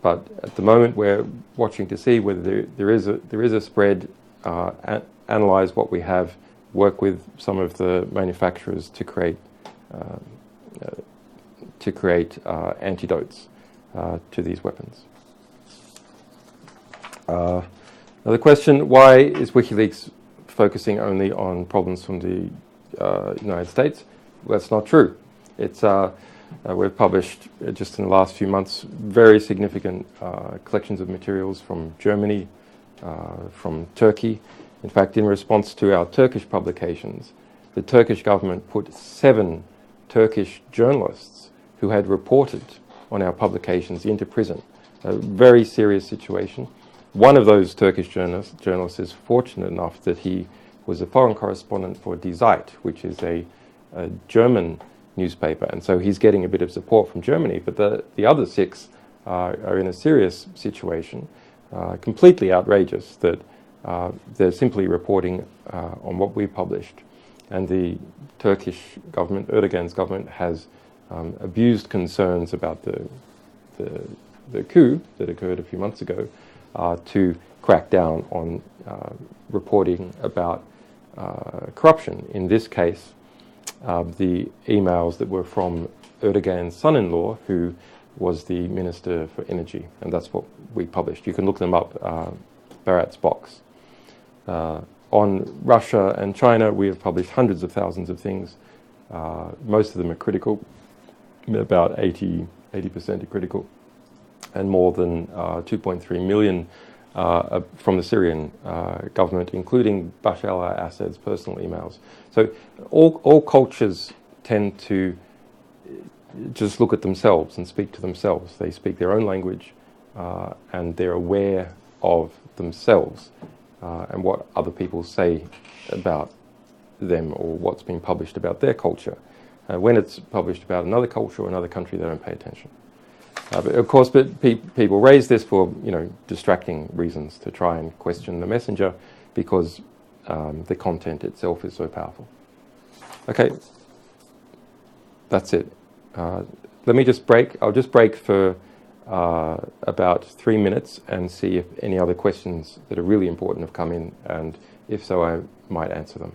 But at the moment, we're watching to see whether there is a spread, analyze what we have, work with some of the manufacturers to create antidotes to these weapons. Another question: why is WikiLeaks focusing only on problems from the United States? Well, that's not true. It's we've published just in the last few months very significant collections of materials from Germany, from Turkey. In fact, in response to our Turkish publications, the Turkish government put 7 Turkish journalists who had reported on our publications into prison. A very serious situation. One of those Turkish journalists is fortunate enough that he was a foreign correspondent for Die Zeit, which is a German newspaper, and so he's getting a bit of support from Germany, but the other 6 are in a serious situation, completely outrageous that they're simply reporting on what we published. And the Turkish government, Erdogan's government, has abused concerns about the coup that occurred a few months ago to crack down on reporting about corruption. In this case, the emails that were from Erdogan's son-in-law, who was the Minister for Energy, and that's what we published. You can look them up, Barat's box. On Russia and China, we have published hundreds of thousands of things. Most of them are critical. About 80% are critical, and more than 2.3 million from the Syrian government, including Bashar al-Assad's personal emails. So all cultures tend to just look at themselves and speak to themselves. They speak their own language, and they're aware of themselves and what other people say about them or what's been published about their culture. When it's published about another culture or another country, they don't pay attention. But of course, people raise this for distracting reasons, to try and question the messenger, because the content itself is so powerful. Okay, that's it. Let me just break. I'll just break for about 3 minutes and see if any other questions that are really important have come in, and if so, I might answer them.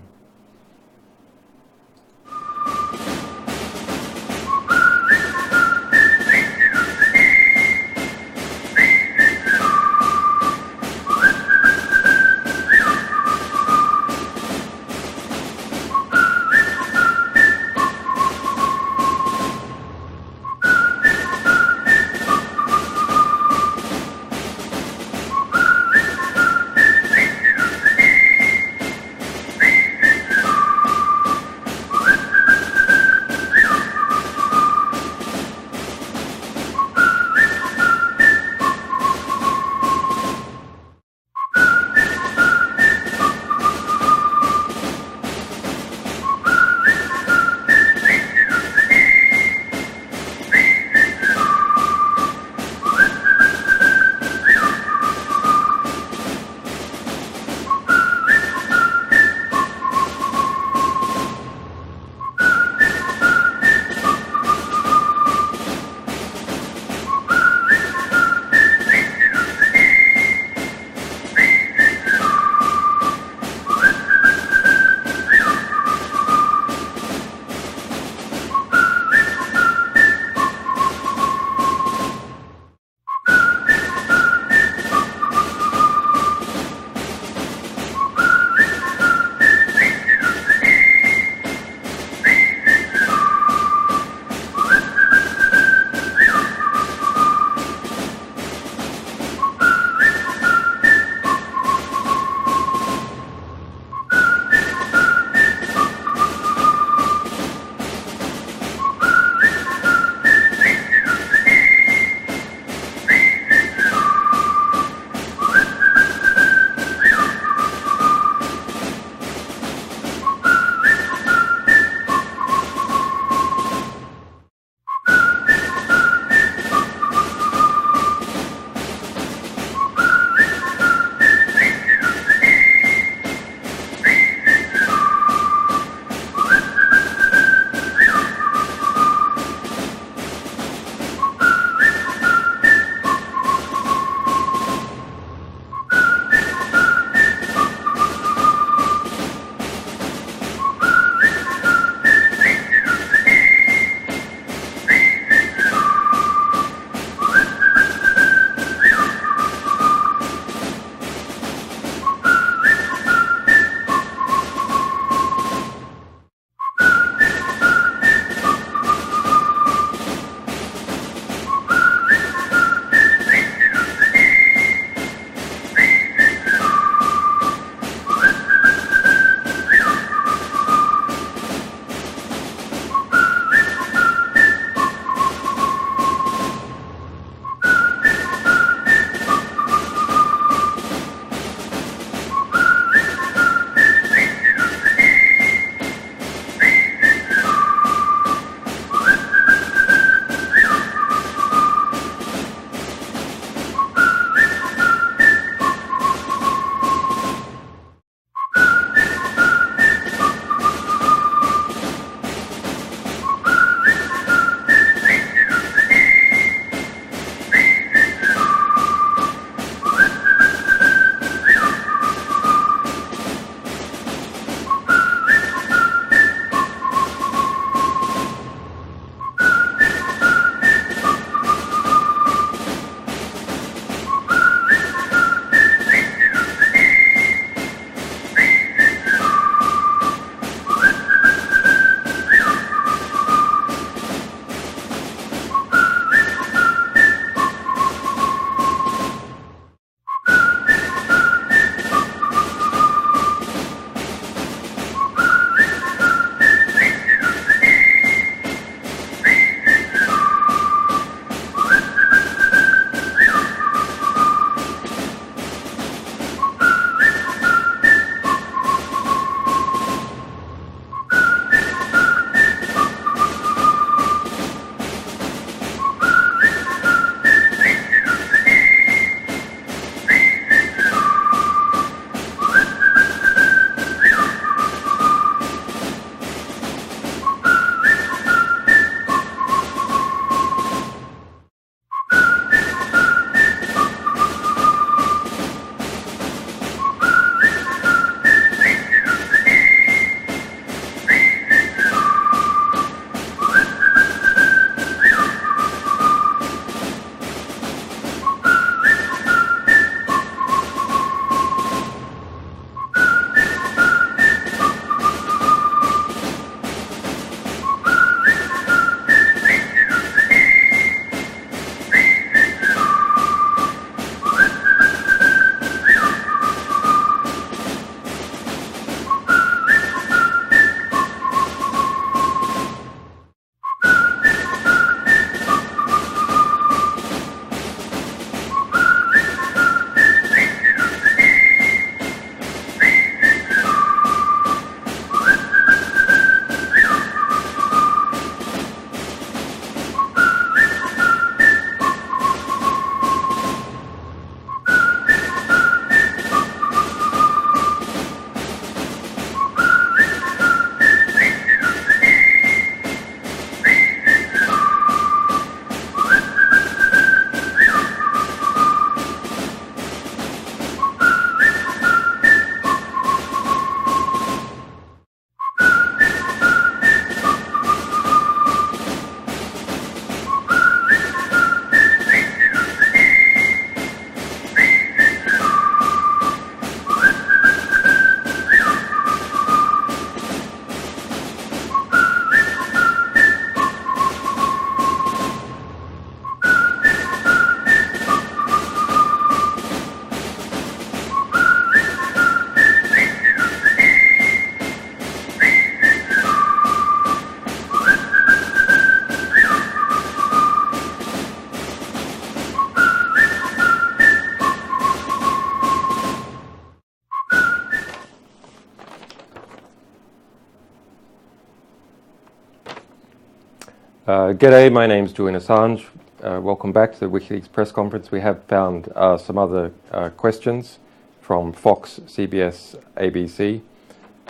G'day, my name's Julian Assange. Welcome back to the Wikileaks press conference. We have found some other questions from Fox, CBS, ABC,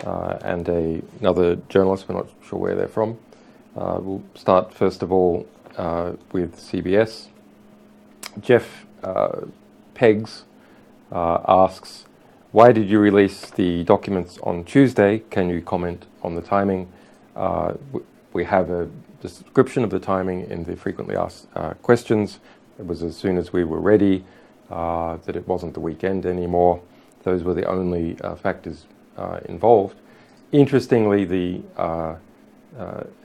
and another journalist. We're not sure where they're from. We'll start first of all with CBS. Jeff Peggs asks, why did you release the documents on Tuesday? Can you comment on the timing? We have a description of the timing in the frequently asked questions. It was as soon as we were ready, that it wasn't the weekend anymore. Those were the only factors involved. Interestingly, the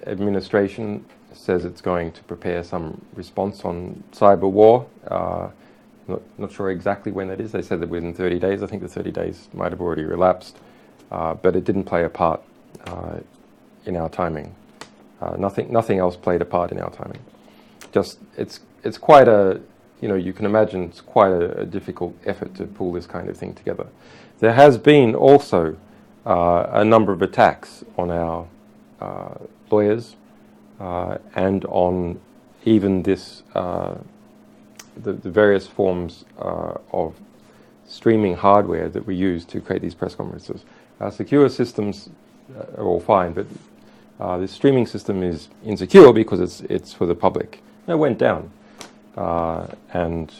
administration says it's going to prepare some response on cyber war. Not sure exactly when that is. They said that within 30 days. I think the 30 days might have already relapsed, but it didn't play a part in our timing. Nothing else played a part in our timing. Just it's quite a, you can imagine it's quite a difficult effort to pull this kind of thing together. There has been also a number of attacks on our lawyers and on even this the various forms of streaming hardware that we use to create these press conferences. Our secure systems are all fine, but the streaming system is insecure because it's for the public. It went down, and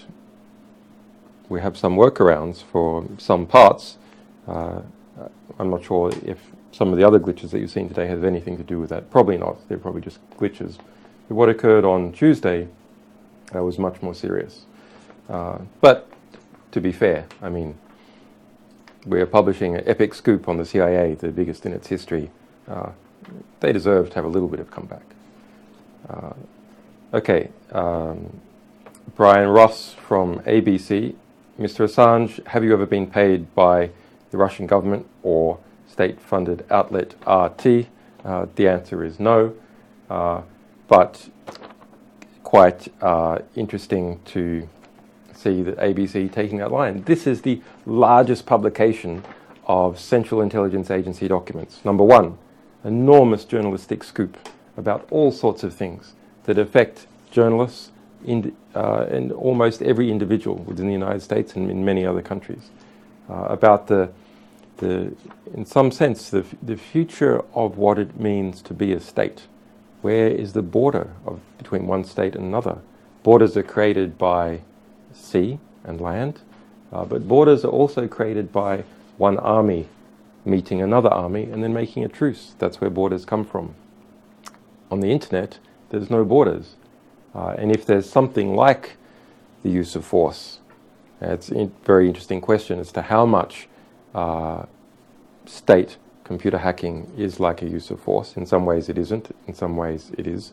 we have some workarounds for some parts. I'm not sure if some of the other glitches that you've seen today have anything to do with that. Probably not. They're probably just glitches. But what occurred on Tuesday was much more serious. But to be fair, I mean, we're publishing an epic scoop on the CIA, the biggest in its history. They deserve to have a little bit of comeback. Okay, Brian Ross from ABC. Mr. Assange, have you ever been paid by the Russian government or state-funded outlet RT? The answer is no, but quite interesting to see that ABC taking that line. This is the largest publication of Central Intelligence Agency documents. Number one, enormous journalistic scoop about all sorts of things that affect journalists and almost every individual within the United States and in many other countries, about in some sense, the future of what it means to be a state. Where is the border between one state and another? Borders are created by sea and land, but borders are also created by one army meeting another army and then making a truce. That's where borders come from. On the internet, there's no borders. And if there's something like the use of force, it's a very interesting question as to how much state computer hacking is like a use of force. In some ways it isn't, in some ways it is.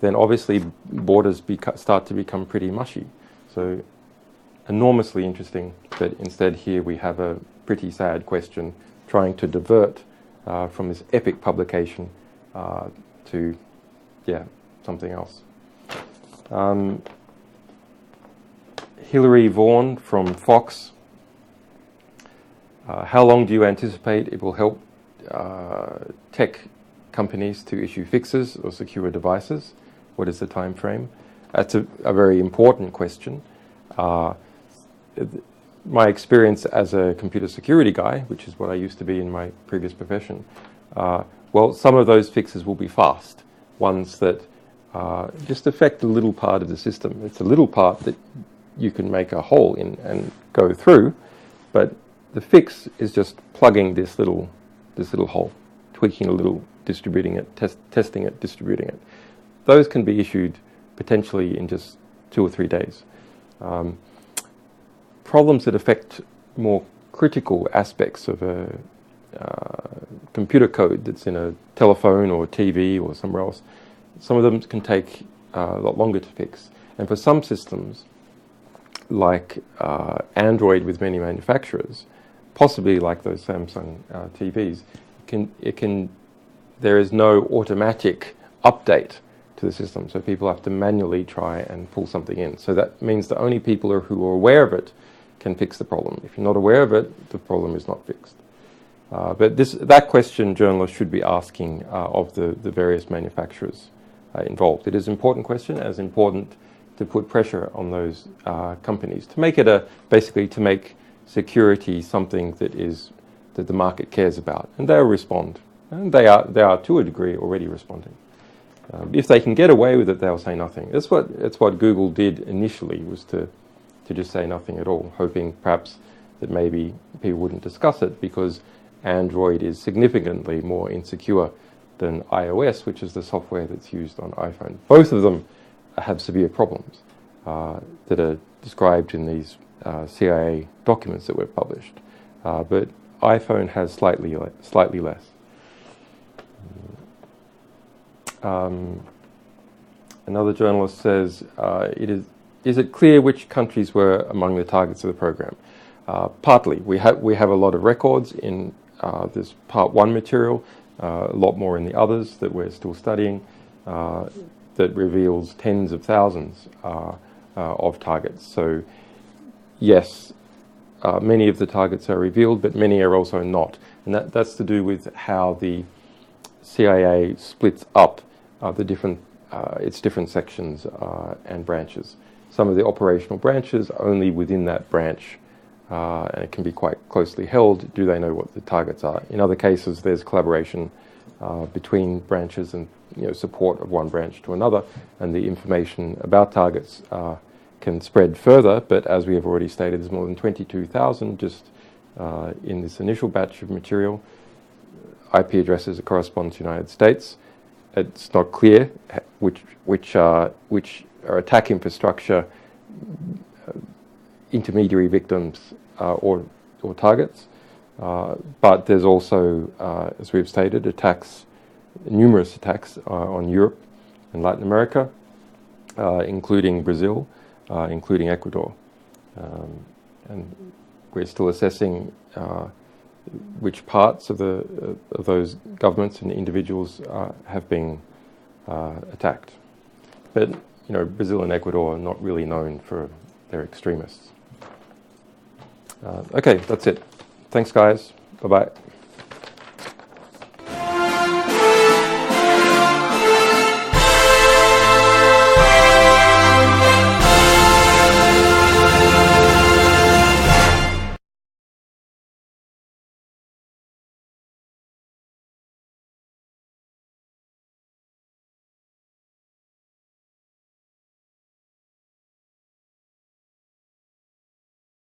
Then obviously borders start to become pretty mushy. So enormously interesting, but instead here we have a pretty sad question trying to divert from this epic publication to, something else. Hilary Vaughan from Fox. How long do you anticipate it will help tech companies to issue fixes or secure devices? What is the time frame? That's a very important question. My experience as a computer security guy, which is what I used to be in my previous profession, well, some of those fixes will be fast, ones that just affect a little part of the system. It's a little part that you can make a hole in and go through, but the fix is just plugging this little hole, tweaking a little, distributing it, testing it, distributing it. Those can be issued potentially in just 2 or 3 days. Problems that affect more critical aspects of a computer code that's in a telephone or a TV or somewhere else, some of them can take a lot longer to fix. And for some systems, like Android with many manufacturers, possibly like those Samsung TVs, there is no automatic update to the system, so people have to manually try and pull something in. So that means the only people who are aware of it can fix the problem. If you're not aware of it, the problem is not fixed. But that question journalists should be asking of the various manufacturers involved. It is an important question, as important to put pressure on those companies to make it basically to make security something that the market cares about, and they'll respond, and they are to a degree already responding. If they can get away with it, they'll say nothing. That's what Google did initially, was to just say nothing at all, hoping perhaps that maybe people wouldn't discuss it, because Android is significantly more insecure than iOS, which is the software that's used on iPhone. Both of them have severe problems that are described in these CIA documents that were published, but iPhone has slightly less. Another journalist says, is it clear which countries were among the targets of the program? Partly. We have a lot of records in this Part 1 material, a lot more in the others that we're still studying, that reveals tens of thousands of targets. So yes, many of the targets are revealed, but many are also not. And that's to do with how the CIA splits up its different sections and branches. Some of the operational branches only within that branch, and it can be quite closely held, do they know what the targets are. In other cases, there's collaboration between branches and support of one branch to another, and the information about targets can spread further, but as we have already stated, there's more than 22,000 just in this initial batch of material. IP addresses that correspond to the United States. It's not clear which are attack infrastructure, intermediary victims or targets, but there's also, as we've stated, numerous attacks on Europe and Latin America, including Brazil, including Ecuador, and we're still assessing which parts of those governments and individuals have been attacked. But Brazil and Ecuador are not really known for their extremists. Okay, that's it. Thanks, guys. Bye-bye.